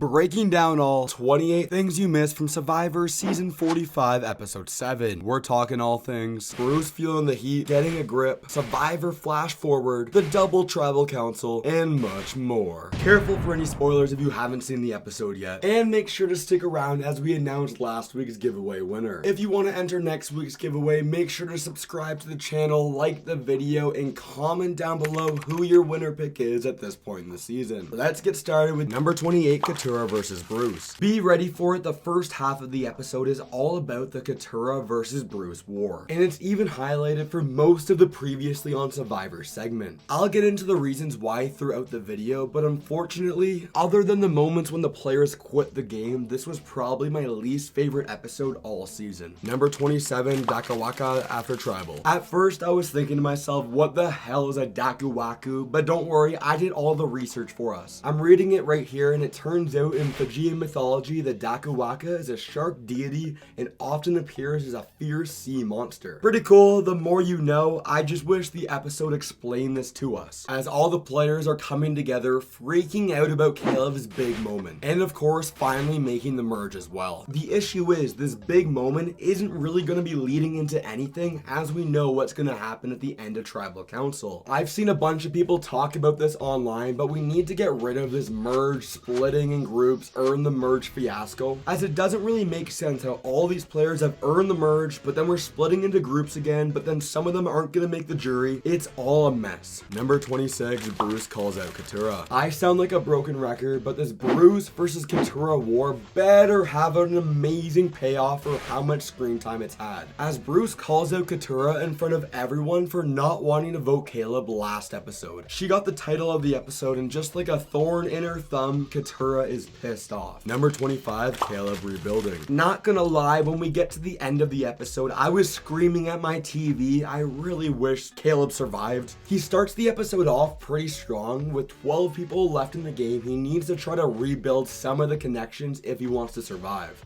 breaking down all 28 things you missed from Survivor Season 45, Episode 7. We're talking all things Bruce feeling the heat, getting a grip, Survivor flash forward, the double tribal council, and much more. Careful for any spoilers if you haven't seen the episode yet, and make sure to stick around as we announce last week's giveaway winner. If you want to enter next week's giveaway, make sure to subscribe to the channel, like the video, and comment down below who your winner pick is at this point in the season. Let's get started with number 28, Coutura versus Bruce. Be ready for it. The first half of the episode is all about the Coutura versus Bruce war, and it's even highlighted for most of the previously on Survivor segment. I'll get into the reasons why throughout the video, but unfortunately, other than the moments when the players quit the game, this was probably my least favorite episode all season. Number 27, Daka Waka after Tribal. At first, I was thinking to myself, what the hell is a Daka Waka? But don't worry, I did all the research for us. I'm reading it right here, and it turns out in Fijian mythology, the Daka Waka is a shark deity and often appears as a fierce sea monster. Pretty cool, the more you know. I just wish the episode explained this to us, as all the players are coming together, freaking out about Caleb's big moment, and of course, finally making the merge as well. The issue is, this big moment isn't really going to be leading into anything, as we know what's going to happen at the end of Tribal Council. I've seen a bunch of people talk about this online, but we need to get rid of this merge, splitting in groups, earn the merge fiasco, as it doesn't really make sense how all these players have earned the merge, but then we're splitting into groups again, but then some of them aren't going to make the jury. It's all a mess. Number 26, Bruce calls out Coutura. I sound like a broken record, but this Bruce versus Coutura war better have an amazing payoff for how much screen time it's had, as Bruce calls out Coutura in front of everyone for not wanting to vote Caleb last episode. She got the title of the episode, and just like a thorn in her thumb, Coutura is pissed off. Number 25, Caleb rebuilding. Not gonna lie, when we get to the end of the episode, I was screaming at my TV. I really wish Caleb survived. He starts the episode off pretty strong. With 12 people left in the game, he needs to try to rebuild some of the connections if he wants to survive.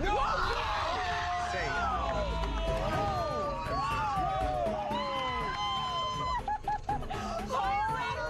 No!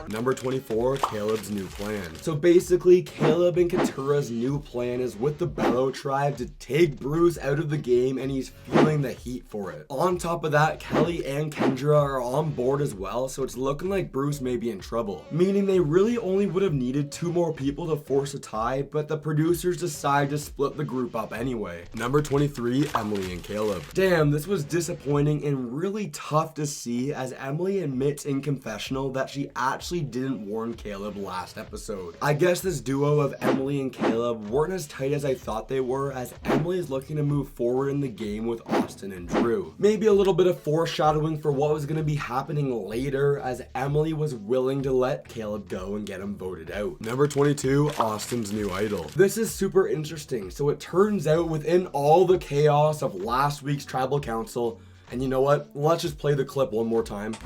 Number 24, Caleb's new plan. So basically, Caleb and Coutura's new plan is with the Bellow tribe to take Bruce out of the game, and he's feeling the heat for it. On top of that, Kelly and Kendra are on board as well, so it's looking like Bruce may be in trouble. Meaning they really only would have needed 2 more people to force a tie, but the producers decide to split the group up anyway. Number 23, Emily and Caleb. Damn, this was disappointing and really tough to see, as Emily admits in confessional that she actually didn't warn Caleb last episode. I guess this duo of Emily and Caleb weren't as tight as I thought they were, as Emily is looking to move forward in the game with Austin and Drew. Maybe a little bit of foreshadowing for what was going to be happening later, as Emily was willing to let Caleb go and get him voted out. Number 22, Austin's new idol. This is super interesting. So it turns out within all the chaos of last week's Tribal Council, and you know what? Let's just play the clip one more time.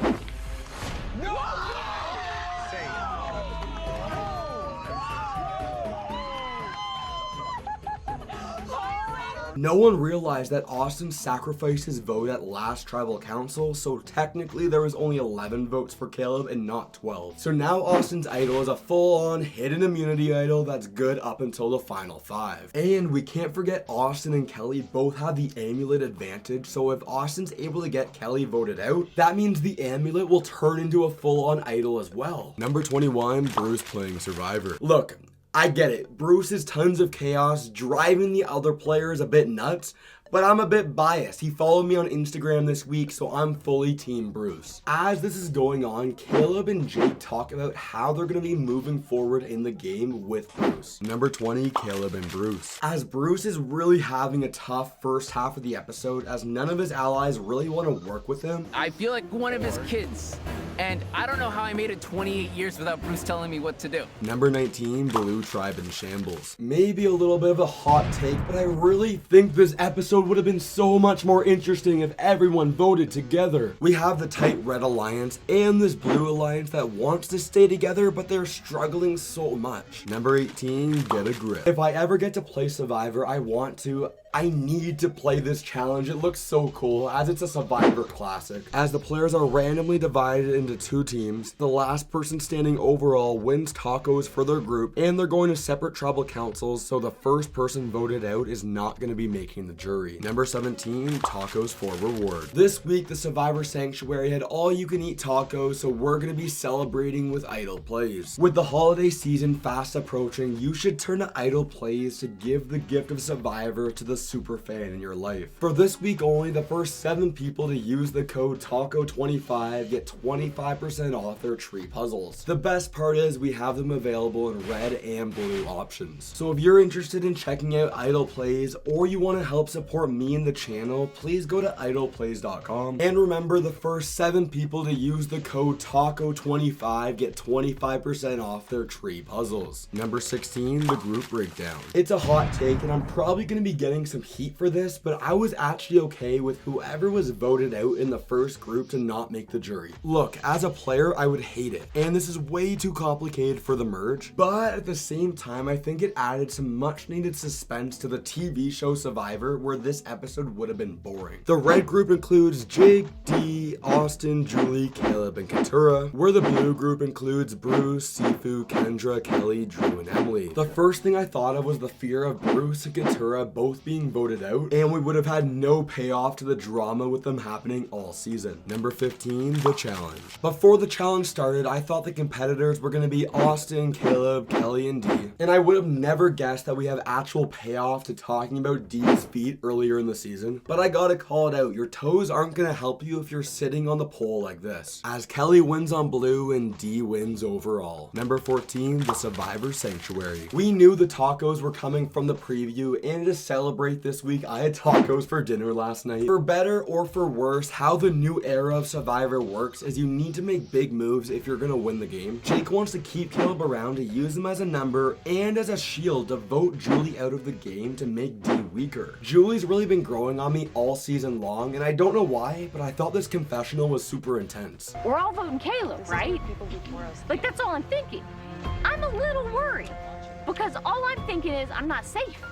No! No one realized that Austin sacrificed his vote at last Tribal Council, so technically there was only 11 votes for Caleb and not 12. So now Austin's idol is a full-on hidden immunity idol that's good up until the final 5. And we can't forget Austin and Kelly both have the amulet advantage, so if Austin's able to get Kelly voted out, that means the amulet will turn into a full-on idol as well. Number 21, Bruce playing Survivor. Look, I get it. Bruce is tons of chaos, driving the other players a bit nuts, but I'm a bit biased. He followed me on Instagram this week, so I'm fully Team Bruce. As this is going on, Caleb and Jake talk about how they're going to be moving forward in the game with Bruce. Number 20, Caleb and Bruce. As Bruce is really having a tough first half of the episode, as none of his allies really want to work with him. I feel like one of his kids, and I don't know how I made it 28 years without Bruce telling me what to do. Number 19, Blue Tribe in Shambles. Maybe a little bit of a hot take, but I really think this episode would have been so much more interesting if everyone voted together. We have the tight Red Alliance and this Blue Alliance that wants to stay together, but they're struggling so much. Number 18, Get a Grip. If I ever get to play Survivor, I want to, I need to play this challenge. It looks so cool as it's a Survivor classic. As the players are randomly divided into 2 teams, the last person standing overall wins tacos for their group, and they're going to separate tribal councils, so the first person voted out is not going to be making the jury. Number 17, tacos for reward. This week, the Survivor Sanctuary had all you can eat tacos, so we're going to be celebrating with idle plays. With the holiday season fast approaching, you should turn to idle plays to give the gift of Survivor to the super fan in your life. For this week only, the first 7 people to use the code TACO25 get 25% off their tree puzzles. The best part is we have them available in red and blue options. So if you're interested in checking out idle plays or you want to help support me and the channel, please go to idleplays.com. And remember, the first 7 people to use the code TACO25 get 25% off their tree puzzles. Number 16, the group breakdown. It's a hot take and I'm probably going to be getting some heat for this, but I was actually okay with whoever was voted out in the first group to not make the jury. Look, as a player, I would hate it, and this is way too complicated for the merge, but at the same time, I think it added some much needed suspense to the TV show Survivor, where this episode would have been boring. The red group includes Jake, Dee, Austin, Julie, Caleb, and Coutura, where the blue group includes Bruce, Sefue, Kendra, Kelly, Drew, and Emily. The first thing I thought of was the fear of Bruce and Coutura both being voted out, and we would have had no payoff to the drama with them happening all season. Number 15, the challenge. Before the challenge started, I thought the competitors were going to be Austin, Caleb, Kelly, and Dee, and I would have never guessed that we have actual payoff to talking about Dee's feet earlier in the season, but I gotta call it out, your toes aren't going to help you if you're sitting on the pole like this, as Kelly wins on blue and Dee wins overall. Number 14, the Survivor Sanctuary. We knew the tacos were coming from the preview, and to celebrate this week, I had tacos for dinner last night. For better or for worse, how the new era of Survivor works is you need to make big moves if you're gonna win the game. Jake wants to keep Caleb around to use him as a number and as a shield to vote Julie out of the game to make Dee weaker. Julie's really been growing on me all season long, and I don't know why, but I thought this confessional was super intense. We're all voting Caleb, right? Like, that's all I'm thinking. I'm a little worried because all I'm thinking is I'm not safe.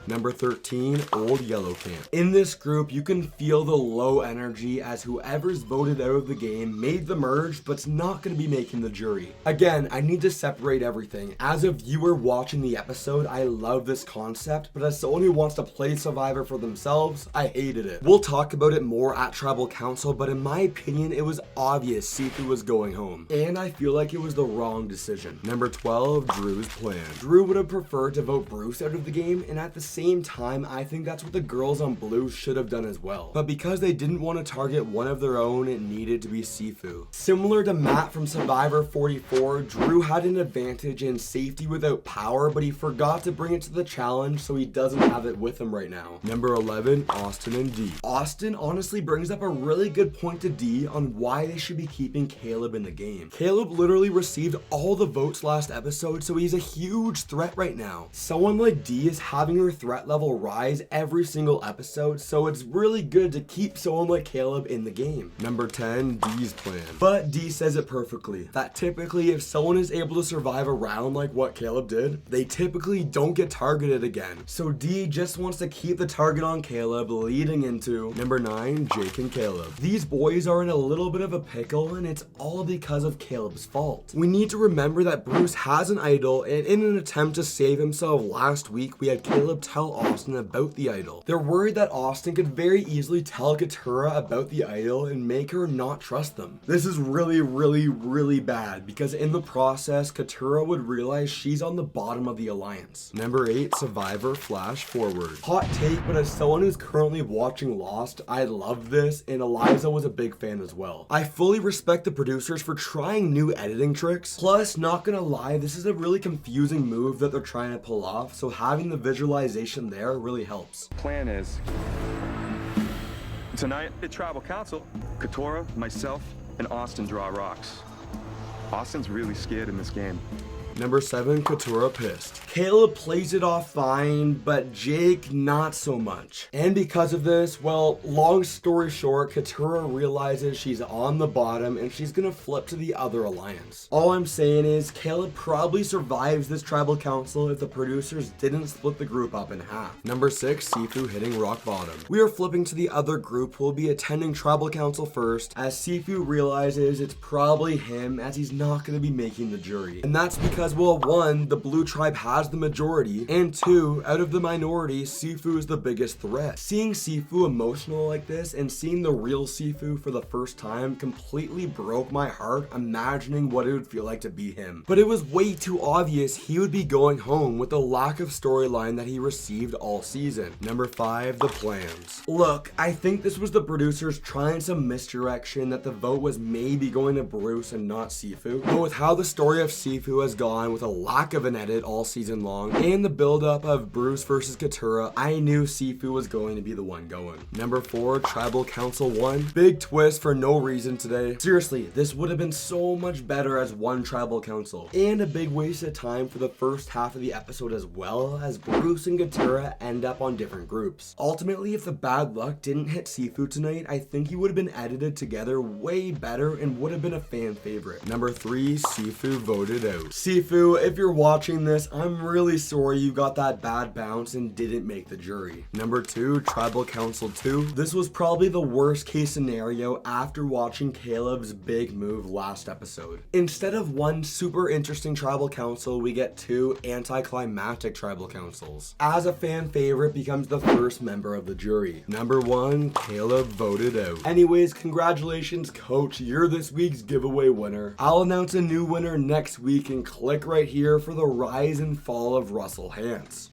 Number 13, Old Yellow Camp. In this group, you can feel the low energy as whoever's voted out of the game made the merge, but's not going to be making the jury. Again, I need to separate everything. As a viewer watching the episode, I love this concept, but as someone who wants to play Survivor for themselves, I hated it. We'll talk about it more at Tribal Council, but in my opinion, it was obvious Sefue was going home, and I feel like it was the wrong decision. Number 12, Drew's plan. Drew would have preferred to vote Bruce out of the game, and at the same time, I think that's what the girls on blue should have done as well. But because they didn't want to target one of their own, it needed to be Sefue. Similar to Matt from Survivor 44, Drew had an advantage in safety without power, but he forgot to bring it to the challenge, so he doesn't have it with him right now. Number 11, Austin and Dee. Austin honestly brings up a really good point to Dee on why they should be keeping Caleb in the game. Caleb literally received all the votes last episode, so he's a huge threat right now. Someone like Dee is having her threat level rise every single episode, so it's really good to keep someone like Caleb in the game. Number 10, Dee's plan. But Dee says it perfectly, that typically if someone is able to survive a round like what Caleb did, they typically don't get targeted again. So Dee just wants to keep the target on Caleb, leading into number 9, Jake and Caleb. These boys are in a little bit of a pickle, and it's all because of Caleb's fault. We need to remember that Bruce has an idol, and in an attempt to save himself last week, we had Caleb tell Austin about the idol. They're worried that Austin could very easily tell Coutura about the idol and make her not trust them. This is really bad, because in the process, Coutura would realize she's on the bottom of the alliance. Number 8, Survivor Flash Forward. Hot take, but as someone who's currently watching Lost, I love this, and Eliza was a big fan as well. I fully respect the producers for trying new editing tricks. Plus, not gonna lie, this is a really confusing move that they're trying to pull off, so having the visualization there really helps. Plan is, tonight at Tribal Council, Coutura, myself, and Austin draw rocks. Austin's really scared in this game. Number 7, Coutura pissed. Caleb plays it off fine, but Jake not so much. And because of this, well, long story short, Coutura realizes she's on the bottom and she's gonna flip to the other alliance. All I'm saying is Caleb probably survives this tribal council if the producers didn't split the group up in half. Number 6, Sefue hitting rock bottom. We are flipping to the other group who will be attending tribal council first, as Sefue realizes it's probably him, as he's not gonna be making the jury. And that's because, well, 1, the blue tribe has the majority, and 2, out of the minority, Sefue is the biggest threat. Seeing Sefue emotional like this and seeing the real Sefue for the first time completely broke my heart, imagining what it would feel like to be him. But it was way too obvious he would be going home with the lack of storyline that he received all season. Number 5, the plans. Look, I think this was the producers trying some misdirection that the vote was maybe going to Bruce and not Sefue. But with how the story of Sefue has gone with a lack of an edit all season long and the build-up of Bruce versus Coutura, I knew Sefue was going to be the one going. Number 4, Tribal Council 1. Big twist for no reason today. Seriously, this would have been so much better as one Tribal Council. And a big waste of time for the first half of the episode as well, as Bruce and Coutura end up on different groups. Ultimately, if the bad luck didn't hit Sefue tonight, I think he would have been edited together way better and would have been a fan favorite. Number 3, Sefue voted out. Sefue, if you're watching this, I'm really sorry you got that bad bounce and didn't make the jury. Number 2, Tribal Council 2. This was probably the worst case scenario after watching Caleb's big move last episode. Instead of one super interesting tribal council, we get 2 anticlimactic tribal councils. As a fan favorite becomes the first member of the jury. Number 1, Caleb voted out. Anyways, congratulations, coach. You're this week's giveaway winner. I'll announce a new winner next week, and click right here for the rise and fall of Russell Hantz.